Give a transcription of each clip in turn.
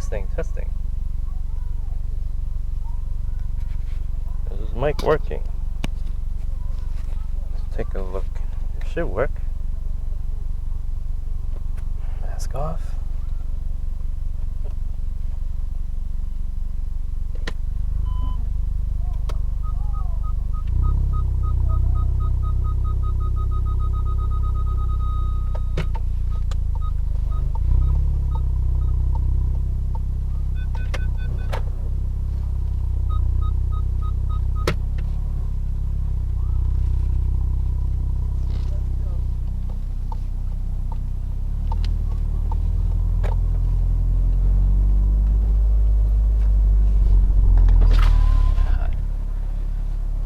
Testing. Is this mic working? Let's take a look. It should work. Mask off.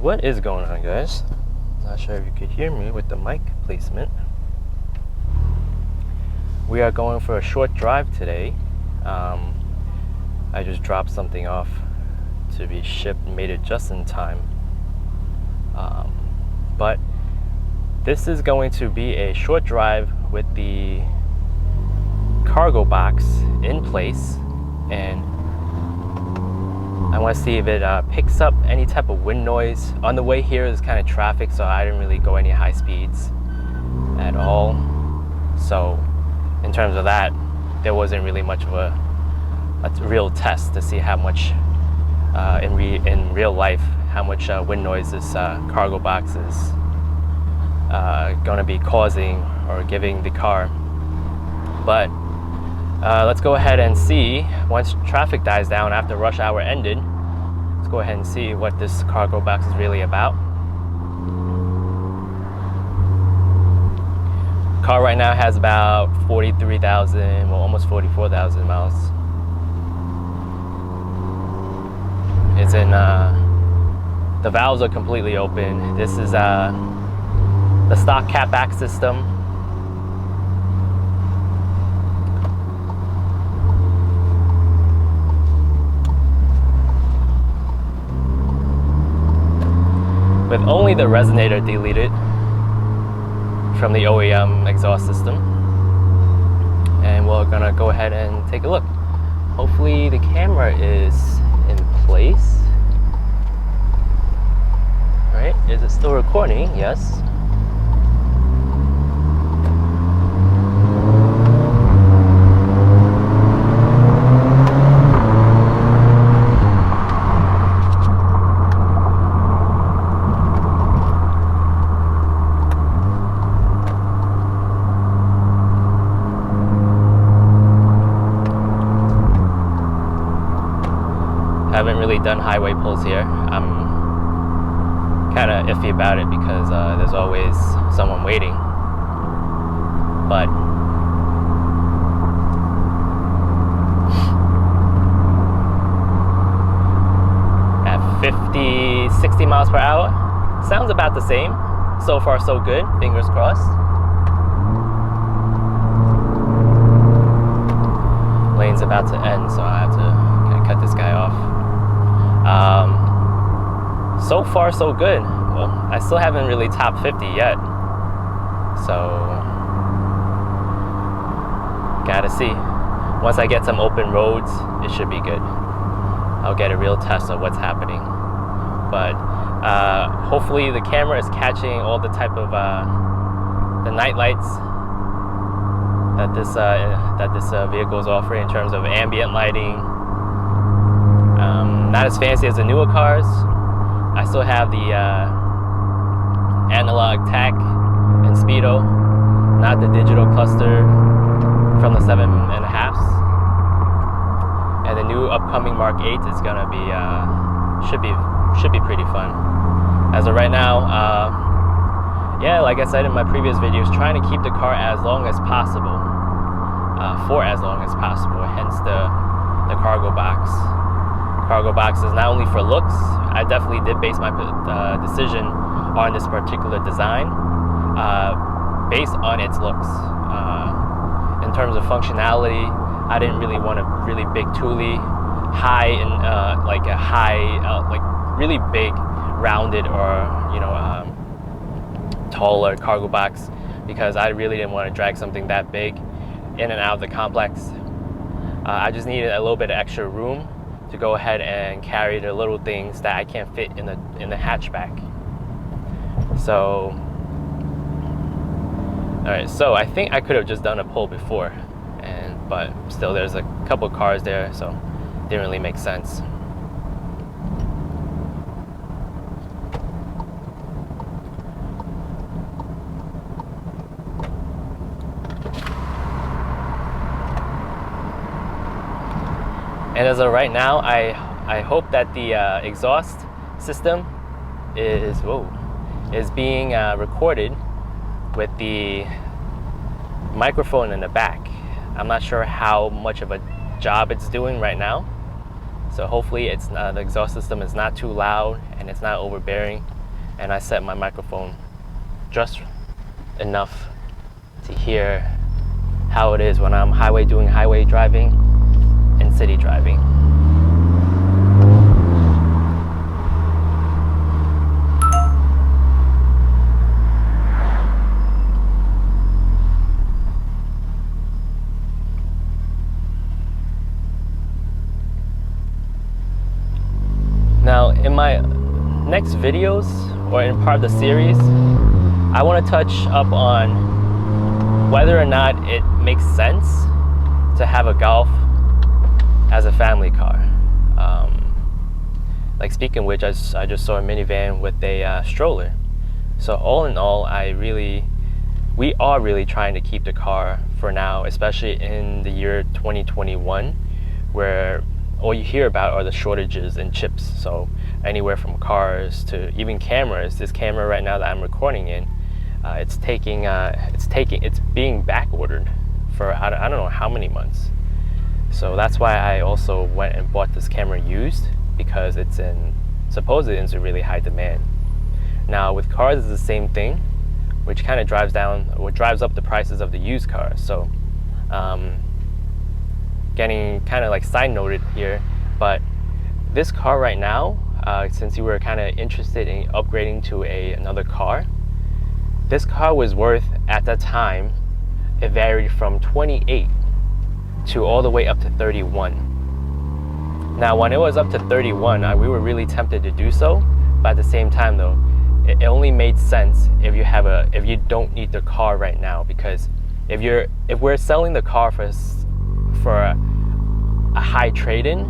What is going on, guys? Not sure if you could hear me with the mic placement. We are going for a short drive today. I just dropped something off to be shipped, made it just in time. But this is going to be a short drive with the cargo box in place, and I want to see if it picks up any type of wind noise. On the way here is kind of traffic, so I didn't really go any high speeds at all. So in terms of that, there wasn't really much of a real test to see how much in real life, how much wind noise this cargo box is going to be causing or giving the car. But let's go ahead and see, once traffic dies down after rush hour ended, let's go ahead and see what this cargo box is really about. Car right now has about 43,000, well, almost 44,000 miles. It's in, the valves are completely open. This is the stock catback system. With only the resonator deleted from the OEM exhaust system. And we're gonna go ahead and take a look. Hopefully the camera is in place. Right, is it still recording? Yes. Haven't really done highway pulls here. I'm kind of iffy about it because there's always someone waiting. But at 50, 60 miles per hour, sounds about the same. So far so good, fingers crossed. Lane's about to end, so I have to kind of cut this guy off. So far so good. Well, I still haven't really topped 50 yet, so gotta see. Once I get some open roads, it should be good. I'll get a real test of what's happening. But hopefully the camera is catching all the type of the night lights that this vehicle is offering in terms of ambient lighting. Not as fancy as the newer cars. I still have the analog tach and speedo, not the digital cluster from the 7.5s. And the new upcoming Mark 8 is gonna be should be pretty fun. As of right now, yeah, like I said in my previous videos, trying to keep the car as long as possible, for as long as possible. Hence the cargo box. Cargo box is not only for looks. I definitely did base my decision on this particular design based on its looks. In terms of functionality, I didn't really want a really big tooly, high and like a high, like really big, rounded or taller cargo box, because I really didn't want to drag something that big in and out of the complex. I just needed a little bit of extra room to go ahead and carry the little things that I can't fit in the hatchback. So, all right. So I think I could have just done a pull before, but still, there's a couple cars there, so it didn't really make sense. And as of right now, I hope that the exhaust system is being recorded with the microphone in the back. I'm not sure how much of a job it's doing right now, so hopefully it's the exhaust system is not too loud and it's not overbearing, and I set my microphone just enough to hear how it is when I'm doing highway driving and city driving. Now, in my next videos, or in part of the series, I want to touch up on whether or not it makes sense to have a Golf as a family car. Like, speaking of which, I just saw a minivan with a stroller. So all in all, we are really trying to keep the car for now, especially in the year 2021, where all you hear about are the shortages in chips. So anywhere from cars to even cameras. This camera right now that I'm recording in, it's being back ordered for I don't know how many months. So that's why I also went and bought this camera used, because supposedly it's in really high demand. Now with cars, it's the same thing, which kind of drives up the prices of the used cars. So getting kind of like side noted here, but this car right now, since you were kind of interested in upgrading to another car, this car was worth, at that time, it varied from 28 to all the way up to 31. Now when it was up to 31, we were really tempted to do so, but at the same time though, it only made sense if you don't need the car right now, because if we're selling the car for a high trade-in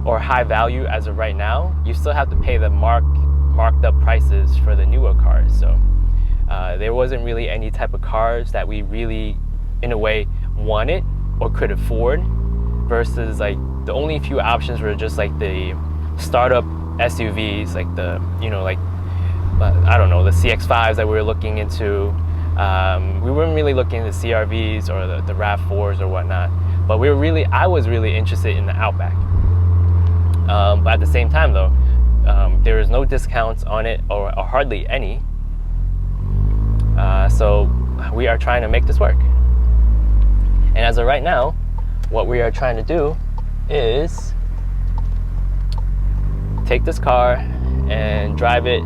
or high value as of right now, you still have to pay the marked up prices for the newer cars. So there wasn't really any type of cars that we really, in a way, wanted or could afford, versus like the only few options were just like the startup SUVs, like the I don't know, the CX-5s that we were looking into. We weren't really looking into CRVs or the RAV4s or whatnot, but I was really interested in the Outback. But at the same time though, there is no discounts on it, or hardly any. So we are trying to make this work. And as of right now, what we are trying to do is take this car and drive it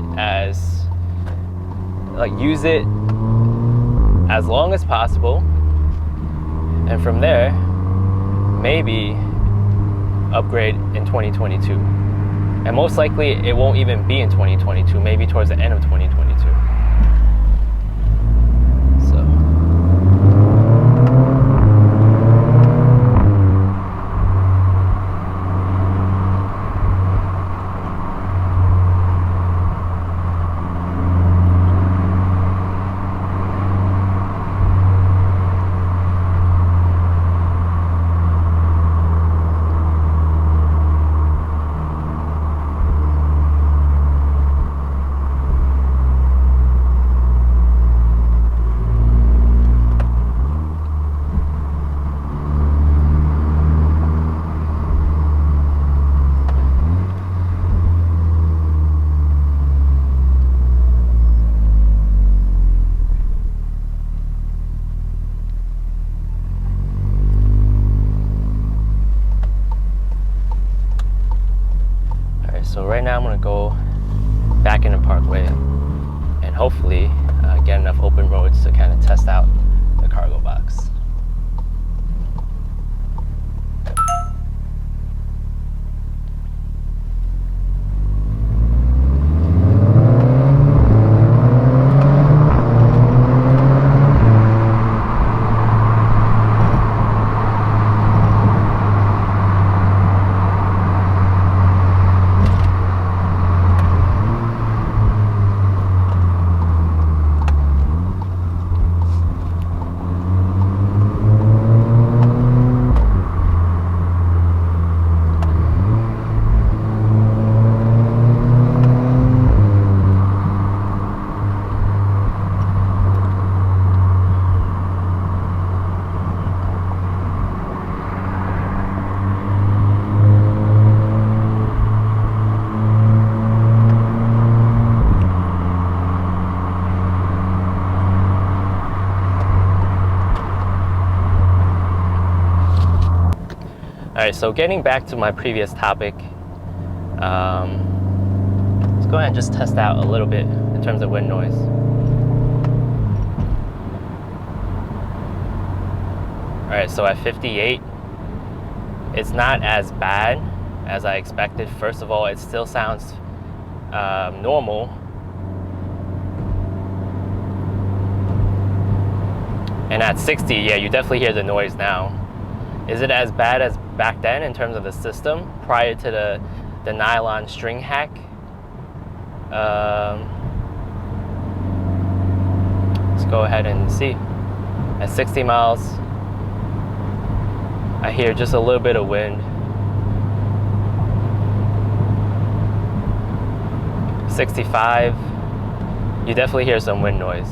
use it as long as possible, and from there maybe upgrade in 2022. And most likely it won't even be in 2022, maybe towards the end of 2022. So right now I'm going to go back into Parkway and hopefully get enough open roads to kind of test out the cargo box. right, so getting back to my previous topic, let's go ahead and just test out a little bit in terms of wind noise. All right, so at 58, it's not as bad as I expected. First of all, it still sounds normal. And at 60, yeah, you definitely hear the noise now. Is it as bad as back then in terms of the system prior to the nylon string hack? Let's go ahead and see. At 60 miles, I hear just a little bit of wind. 65, you definitely hear some wind noise.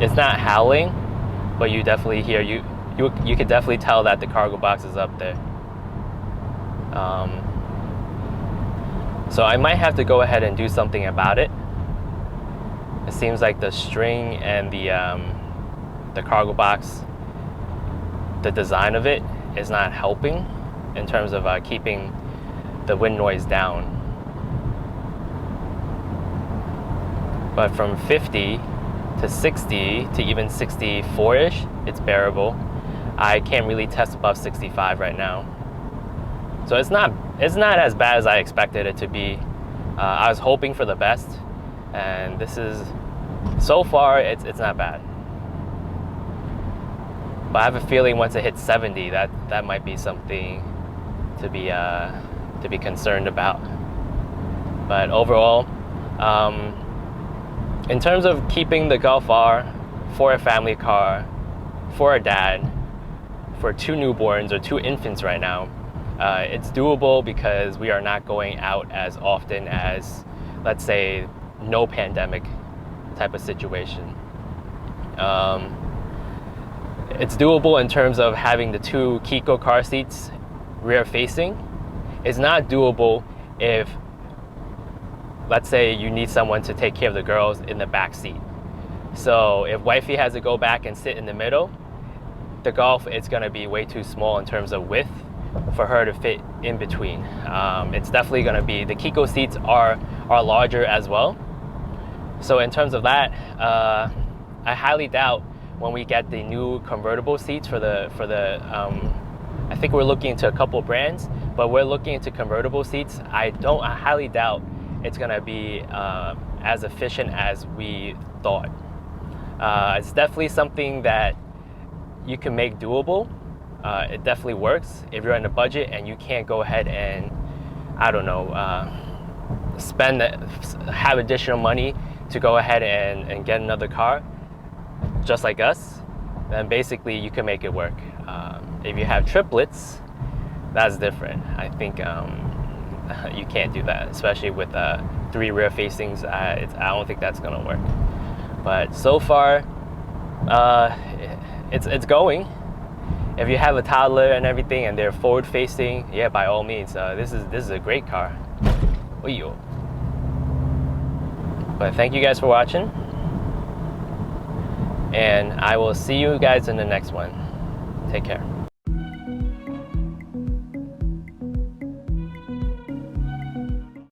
It's not howling, but you definitely hear, you could definitely tell that the cargo box is up there. So I might have to go ahead and do something about it. It seems like the string and the cargo box, the design of it is not helping in terms of keeping the wind noise down. But from 50 to 60 to even 64-ish, it's bearable. I can't really test above 65 right now. So it's not as bad as I expected it to be. I was hoping for the best, and this is, so far, it's not bad. But I have a feeling once it hits 70, that might be something to be concerned about. But overall, in terms of keeping the Golf R for a family car, for a dad, for 2 newborns or 2 infants right now, it's doable because we are not going out as often as, let's say, no pandemic type of situation. It's doable in terms of having the 2 Kiko car seats rear facing. It's not doable if, let's say, you need someone to take care of the girls in the back seat. So if wifey has to go back and sit in the middle, the Golf is going to be way too small in terms of width for her to fit in between. It's definitely going to be, the Kiko seats are larger as well. So in terms of that, I highly doubt when we get the new convertible seats for the I think we're looking into a couple brands, but we're looking into convertible seats. I highly doubt it's gonna be as efficient as we thought. It's definitely something that you can make doable. It definitely works if you're in a budget and you can't go ahead and, I don't know, have additional money to go ahead and get another car, just like us, then basically you can make it work. If you have triplets, that's different. I think you can't do that, especially with 3 rear facings. I don't think that's gonna work. But so far, it's going. If you have a toddler and everything and they're forward facing, yeah, by all means, this is a great car. Oyo. But thank you guys for watching, and I will see you guys in the next one. Take care.